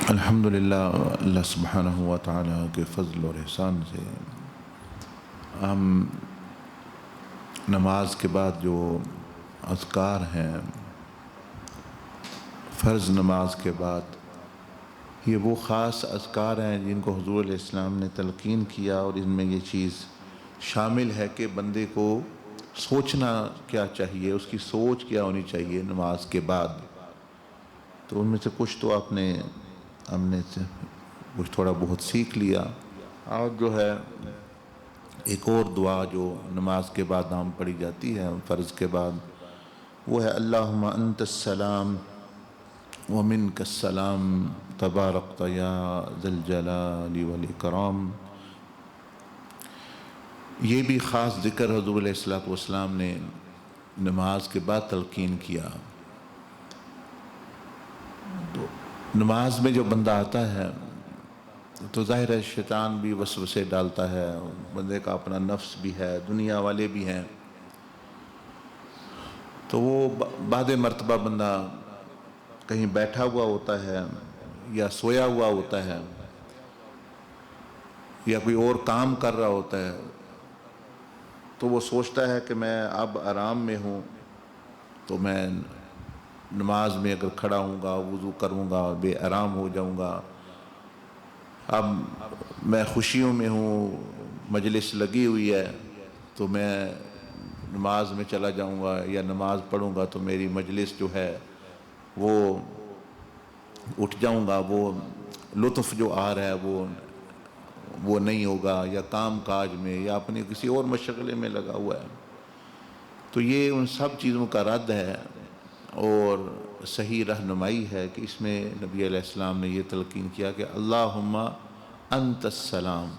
الحمدللہ اللہ سبحانہ و تعالیٰ کے فضل اور احسان سے ہم نماز کے بعد جو اذکار ہیں فرض نماز کے بعد، یہ وہ خاص اذکار ہیں جن کو حضور علیہ السلام نے تلقین کیا، اور ان میں یہ چیز شامل ہے کہ بندے کو سوچنا کیا چاہیے، اس کی سوچ کیا ہونی چاہیے نماز کے بعد۔ تو ان میں سے کچھ تو ہم نے کچھ تھوڑا بہت سیکھ لیا، اور جو ہے ایک اور دعا جو نماز کے بعد عام پڑھی جاتی ہے فرض کے بعد، وہ ہے اللہم انت السلام ومنک السلام تبارکت یا ذی الجلال والاکرام۔ یہ بھی خاص ذکر حضور علیہ السلام نے نماز کے بعد تلقین کیا۔ تو نماز میں جو بندہ آتا ہے تو ظاہر ہے شیطان بھی وسوسے ڈالتا ہے، بندے کا اپنا نفس بھی ہے، دنیا والے بھی ہیں، تو وہ بعد مرتبہ بندہ کہیں بیٹھا ہوا ہوتا ہے یا سویا ہوا ہوتا ہے یا کوئی اور کام کر رہا ہوتا ہے، تو وہ سوچتا ہے کہ میں اب آرام میں ہوں، تو میں نماز میں اگر کھڑا ہوں گا، وضو کروں گا، بے آرام ہو جاؤں گا، اب میں خوشیوں میں ہوں، مجلس لگی ہوئی ہے، تو میں نماز میں چلا جاؤں گا یا نماز پڑھوں گا تو میری مجلس جو ہے وہ اٹھ جاؤں گا، وہ لطف جو آ رہا ہے وہ نہیں ہوگا، یا کام کاج میں یا اپنی کسی اور مشغلے میں لگا ہوا ہے۔ تو یہ ان سب چیزوں کا رد ہے اور صحیح رہنمائی ہے کہ اس میں نبی علیہ السلام نے یہ تلقین کیا کہ اللہم انت السلام،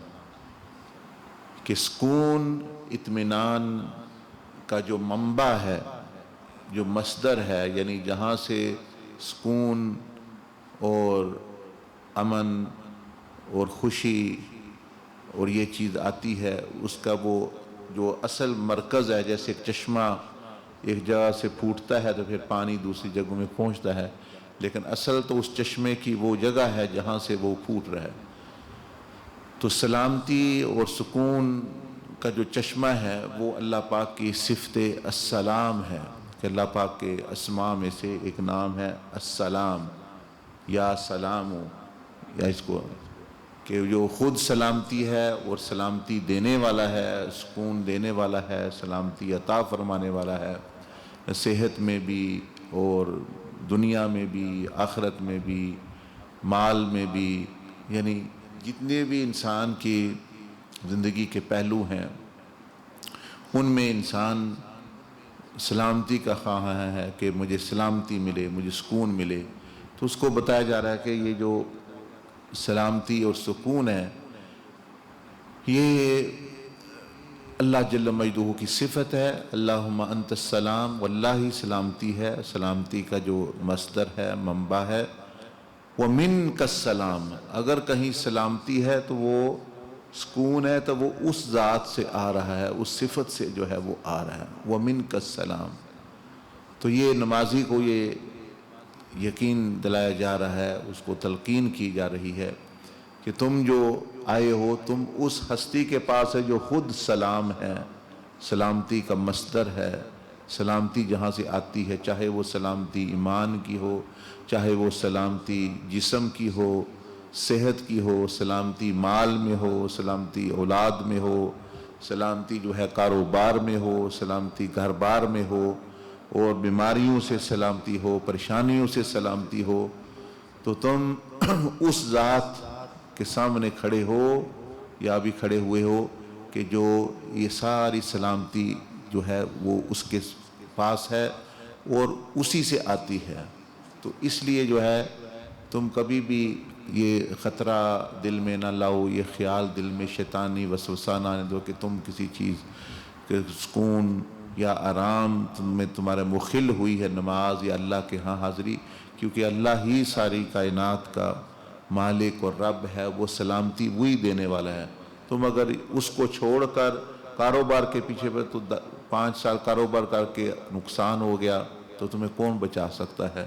کہ سکون اطمینان کا جو منبع ہے، جو مصدر ہے، یعنی جہاں سے سکون اور امن اور خوشی اور یہ چیز آتی ہے، اس کا وہ جو اصل مرکز ہے، جیسے ایک چشمہ ایک جگہ سے پھوٹتا ہے تو پھر پانی دوسری جگہوں میں پہنچتا ہے، لیکن اصل تو اس چشمے کی وہ جگہ ہے جہاں سے وہ پھوٹ رہا ہے۔ تو سلامتی اور سکون کا جو چشمہ ہے وہ اللہ پاک کی صفت السلام ہے، کہ اللہ پاک کے اسماء میں سے ایک نام ہے السلام، یا سلام، یا اس کو کہ جو خود سلامتی ہے اور سلامتی دینے والا ہے، سکون دینے والا ہے، سلامتی عطا فرمانے والا ہے، صحت میں بھی اور دنیا میں بھی، آخرت میں بھی، مال میں بھی، یعنی جتنے بھی انسان کی زندگی کے پہلو ہیں ان میں انسان سلامتی کا خواہاں ہے کہ مجھے سلامتی ملے، مجھے سکون ملے۔ تو اس کو بتایا جا رہا ہے کہ یہ جو سلامتی اور سکون ہے یہ اللہ جل مجدہ کی صفت ہے، اللہم انت السلام، واللہ ہی سلامتی ہے، سلامتی کا جو مصدر ہے، منبع ہے، وَمِنْكَ السَّلَامُ، اگر کہیں سلامتی ہے تو وہ سکون ہے تو وہ اس ذات سے آ رہا ہے، اس صفت سے جو ہے وہ آ رہا ہے، وَمِنْكَ السَّلَامُ۔ تو یہ نمازی کو یہ یقین دلایا جا رہا ہے، اس کو تلقین کی جا رہی ہے کہ تم جو آئے ہو تم اس ہستی کے پاس ہے جو خود سلام ہے، سلامتی کا مصدر ہے، سلامتی جہاں سے آتی ہے، چاہے وہ سلامتی ایمان کی ہو، چاہے وہ سلامتی جسم کی ہو، صحت کی ہو، سلامتی مال میں ہو، سلامتی اولاد میں ہو، سلامتی جو ہے کاروبار میں ہو، سلامتی گھر بار میں ہو، اور بیماریوں سے سلامتی ہو، پریشانیوں سے سلامتی ہو، تو تم اس ذات کے سامنے کھڑے ہو یا بھی کھڑے ہوئے ہو کہ جو یہ ساری سلامتی جو ہے وہ اس کے پاس ہے اور اسی سے آتی ہے۔ تو اس لیے جو ہے تم کبھی بھی یہ خطرہ دل میں نہ لاؤ، یہ خیال دل میں شیطانی وسوسہ نہ آنے دو کہ تم کسی چیز کے سکون یا آرام میں تمہارے مخل ہوئی ہے نماز یا اللہ کے ہاں حاضری، کیونکہ اللہ ہی ساری کائنات کا مالک اور رب ہے، وہ سلامتی وہی دینے والا ہے۔ تم اگر اس کو چھوڑ کر کاروبار کے پیچھے پہ، تو 5 سال کاروبار کر کے نقصان ہو گیا تو تمہیں کون بچا سکتا ہے؟